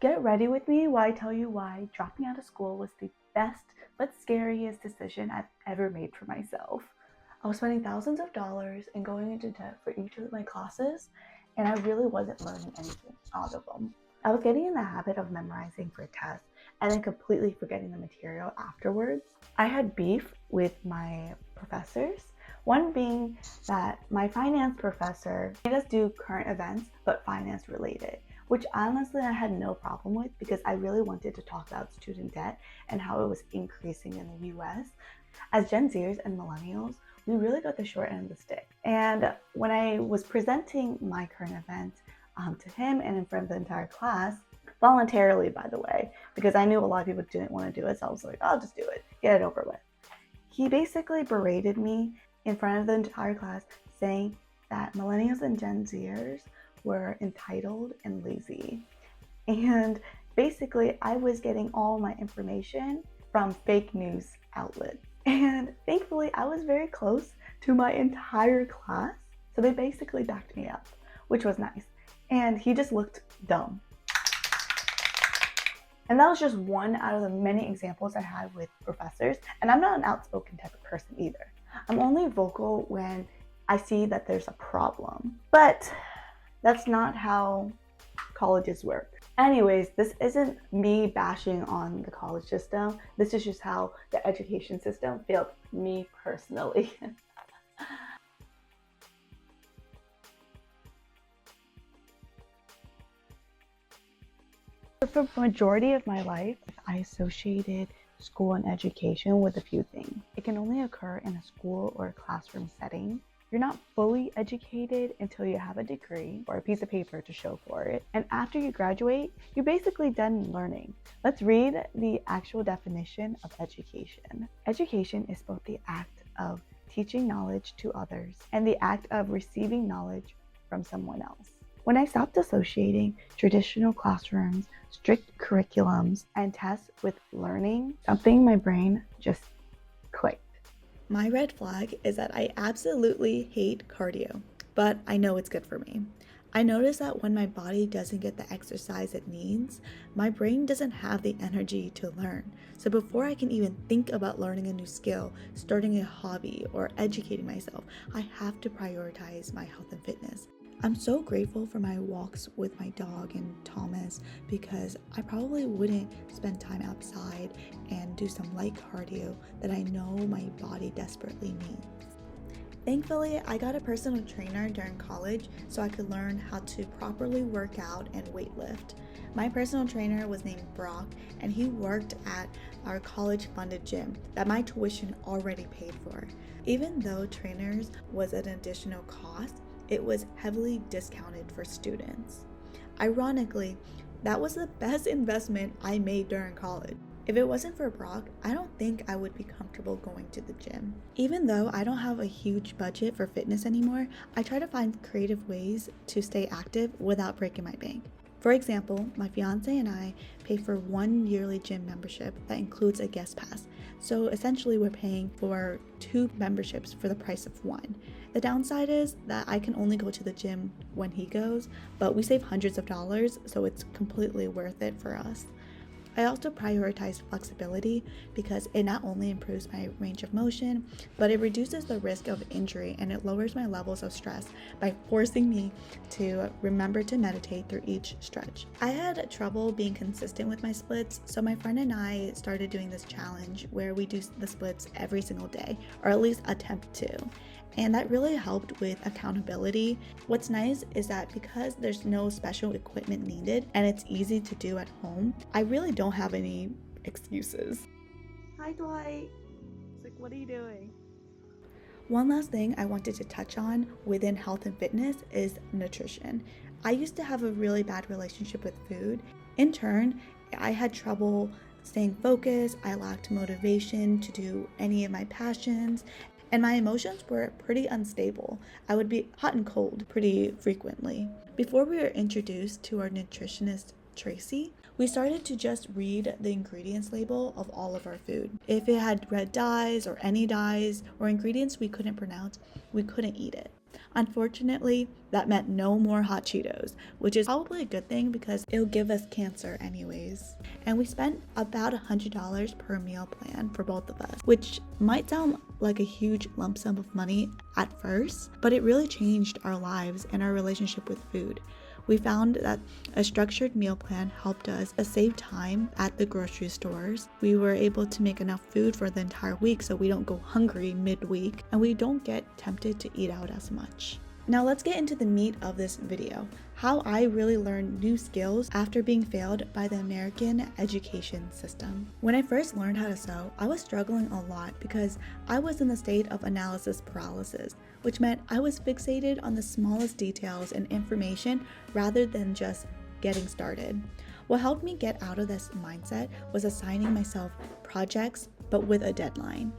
Get ready with me while I tell you why dropping out of school was the best but scariest decision I've ever made for myself. I was spending thousands of dollars and going into debt for each of my classes, and I really wasn't learning anything out of them. I was getting in the habit of memorizing for tests and then completely forgetting the material afterwards. I had beef with my professors, one being that my finance professor made us do current events but finance related, which honestly I had no problem with because I really wanted to talk about student debt and how it was increasing in the US. As Gen Zers and millennials, we really got the short end of the stick. And when I was presenting my current event to him and in front of the entire class, voluntarily by the way, because I knew a lot of people didn't want to do it, so I was like, I'll just do it, get it over with. He basically berated me in front of the entire class, saying that millennials and Gen Zers were entitled and lazy. And basically, I was getting all my information from fake news outlets. And thankfully, I was very close to my entire class, so they basically backed me up, which was nice. And he just looked dumb. And that was just one out of the many examples I had with professors. And I'm not an outspoken type of person either. I'm only vocal when I see that there's a problem. But that's not how colleges work. Anyways, this isn't me bashing on the college system. This is just how the education system failed me personally. For the majority of my life, I associated school and education with a few things. It can only occur in a school or a classroom setting. You're not fully educated until you have a degree or a piece of paper to show for it. And after you graduate, you're basically done learning. Let's read the actual definition of education. Education is both the act of teaching knowledge to others and the act of receiving knowledge from someone else. When I stopped associating traditional classrooms, strict curriculums, and tests with learning, something in my brain just clicked. My red flag is that I absolutely hate cardio, but I know it's good for me. I notice that when my body doesn't get the exercise it needs, my brain doesn't have the energy to learn. So before I can even think about learning a new skill, starting a hobby, or educating myself, I have to prioritize my health and fitness. I'm so grateful for my walks with my dog and Thomas because I probably wouldn't spend time outside and do some light cardio that I know my body desperately needs. Thankfully, I got a personal trainer during college so I could learn how to properly work out and weightlift. My personal trainer was named Brock, and he worked at our college-funded gym that my tuition already paid for. Even though trainers was an additional cost, it was heavily discounted for students. Ironically, that was the best investment I made during college. If it wasn't for Brock, I don't think I would be comfortable going to the gym. Even though I don't have a huge budget for fitness anymore, I try to find creative ways to stay active without breaking my bank. For example, my fiance and I pay for one yearly gym membership that includes a guest pass. So essentially we're paying for 2 memberships for the price of one. The downside is that I can only go to the gym when he goes, but we save hundreds of dollars, so it's completely worth it for us. I also prioritize flexibility because it not only improves my range of motion, but it reduces the risk of injury and it lowers my levels of stress by forcing me to remember to meditate through each stretch. I had trouble being consistent with my splits, so my friend and I started doing this challenge where we do the splits every single day, or at least attempt to. And that really helped with accountability. What's nice is that because there's no special equipment needed and it's easy to do at home, I really don't have any excuses. Hi Dwight. It's like, what are you doing? One last thing I wanted to touch on within health and fitness is nutrition. I used to have a really bad relationship with food. In turn, I had trouble staying focused, I lacked motivation to do any of my passions, and my emotions were pretty unstable. I would be hot and cold pretty frequently. Before we were introduced to our nutritionist, Tracy, we started to just read the ingredients label of all of our food. If it had red dyes or any dyes or ingredients we couldn't pronounce, we couldn't eat it. Unfortunately, that meant no more hot Cheetos, which is probably a good thing because it'll give us cancer anyways. And we spent about $100 per meal plan for both of us, which might sound like a huge lump sum of money at first, but it really changed our lives and our relationship with food. We found that a structured meal plan helped us save time at the grocery stores. We were able to make enough food for the entire week so we don't go hungry midweek and we don't get tempted to eat out as much. Now let's get into the meat of this video, how I really learned new skills after being failed by the American education system. When I first learned how to sew, I was struggling a lot because I was in the state of analysis paralysis, which meant I was fixated on the smallest details and information rather than just getting started. What helped me get out of this mindset was assigning myself projects, but with a deadline.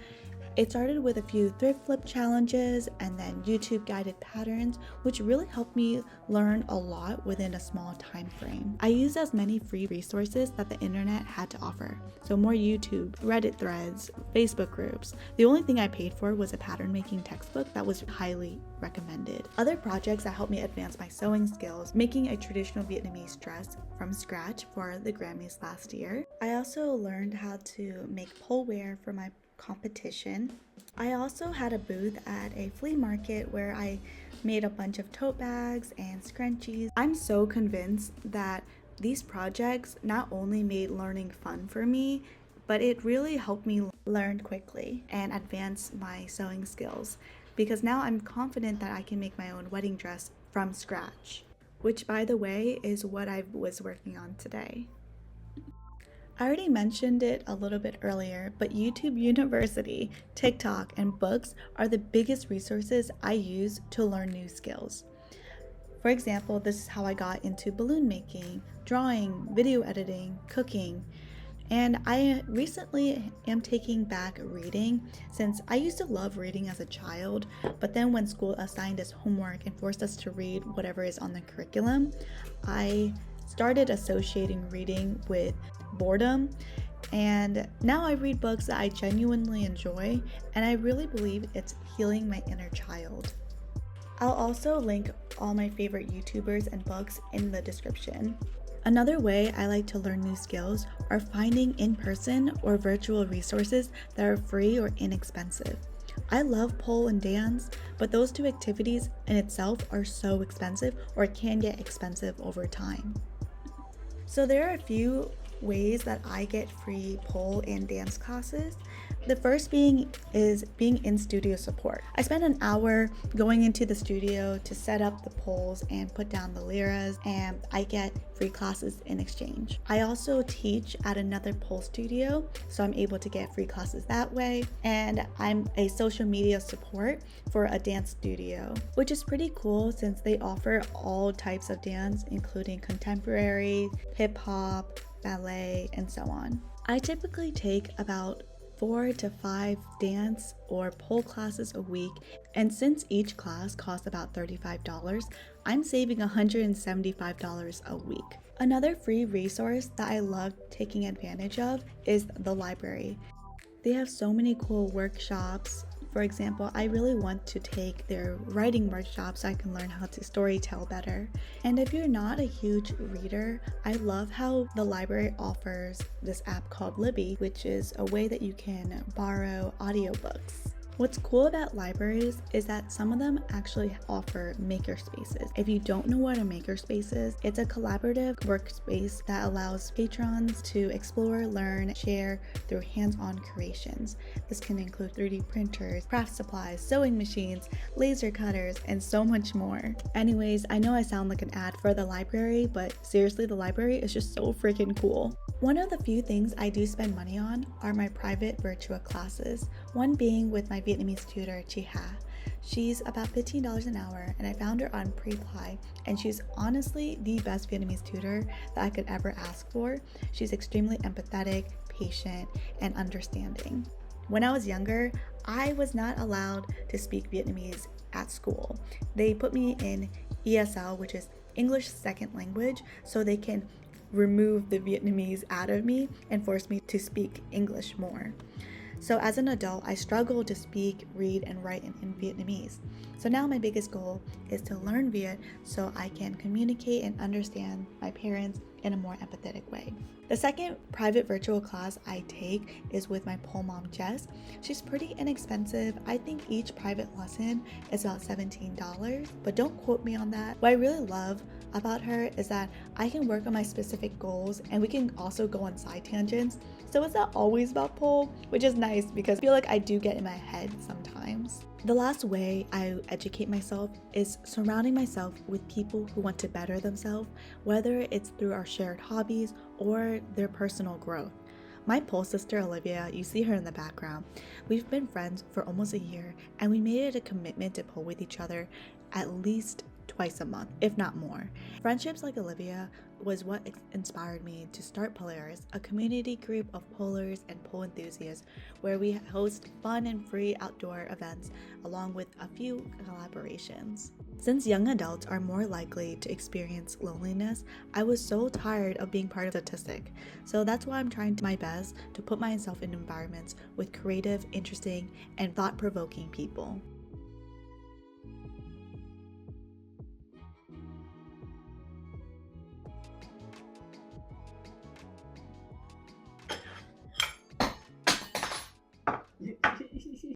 It started with a few thrift flip challenges and then YouTube guided patterns, which really helped me learn a lot within a small time frame. I used as many free resources that the internet had to offer. So more YouTube, Reddit threads, Facebook groups. The only thing I paid for was a pattern making textbook that was highly recommended. Other projects that helped me advance my sewing skills, making a traditional Vietnamese dress from scratch for the Grammys last year. I also learned how to make poleware for my competition. I also had a booth at a flea market where I made a bunch of tote bags and scrunchies. I'm so convinced that these projects not only made learning fun for me, but it really helped me learn quickly and advance my sewing skills, because now I'm confident that I can make my own wedding dress from scratch, which by the way is what I was working on today. I already mentioned it a little bit earlier, but YouTube University, TikTok, and books are the biggest resources I use to learn new skills. For example, this is how I got into balloon making, drawing, video editing, cooking, and I recently am taking back reading since I used to love reading as a child, but then when school assigned us homework and forced us to read whatever is on the curriculum, I started associating reading with boredom, and now I read books that I genuinely enjoy, and I really believe it's healing my inner child. I'll also link all my favorite YouTubers and books in the description. Another way I like to learn new skills are finding in-person or virtual resources that are free or inexpensive. I love pole and dance, but those two activities in itself are so expensive or can get expensive over time. So there are a few ways that I get free pole and dance classes. The first is being in studio support. I spend an hour going into the studio to set up the poles and put down the liras, and I get free classes in exchange. I also teach at another pole studio, so I'm able to get free classes that way, and I'm a social media support for a dance studio, which is pretty cool since they offer all types of dance, including contemporary, hip-hop, ballet, and so on. I typically take about 4 to 5 dance or pole classes a week, and since each class costs about $35, I'm saving $175 a week. Another free resource that I love taking advantage of is the library. They have so many cool workshops. For example, I really want to take their writing workshop so I can learn how to storytell better. And if you're not a huge reader, I love how the library offers this app called Libby, which is a way that you can borrow audiobooks. What's cool about libraries is that some of them actually offer makerspaces. If you don't know what a makerspace is, it's a collaborative workspace that allows patrons to explore, learn, share through hands-on creations. This can include 3D printers, craft supplies, sewing machines, laser cutters, and so much more. Anyways, I know I sound like an ad for the library, but seriously, the library is just so freaking cool. One of the few things I do spend money on are my private virtual classes, one being with my Vietnamese tutor, Chi Ha. She's about $15 an hour, and I found her on Preply, and she's honestly the best Vietnamese tutor that I could ever ask for. She's extremely empathetic, patient, and understanding. When I was younger, I was not allowed to speak Vietnamese at school. They put me in ESL, which is English Second Language, so they can remove the Vietnamese out of me and force me to speak English more. So as an adult, I struggle to speak, read, and write in Vietnamese. So now my biggest goal is to learn Viet so I can communicate and understand my parents in a more empathetic way. The second private virtual class I take is with my pole mom, Jess. She's pretty inexpensive. I think each private lesson is about $17, but don't quote me on that. What I really love about her is that I can work on my specific goals and we can also go on side tangents. So it's not always about pole, which is nice because I feel like I do get in my head sometimes. The last way I educate myself is surrounding myself with people who want to better themselves, whether it's through our shared hobbies or their personal growth. My pole sister Olivia, you see her in the background, we've been friends for almost a year and we made it a commitment to pole with each other at least twice a month, if not more. Friendships like Olivia was what inspired me to start Polaris, a community group of polers and pole enthusiasts where we host fun and free outdoor events along with a few collaborations. Since young adults are more likely to experience loneliness, I was so tired of being part of the statistic. So that's why I'm trying my best to put myself in environments with creative, interesting, and thought-provoking people.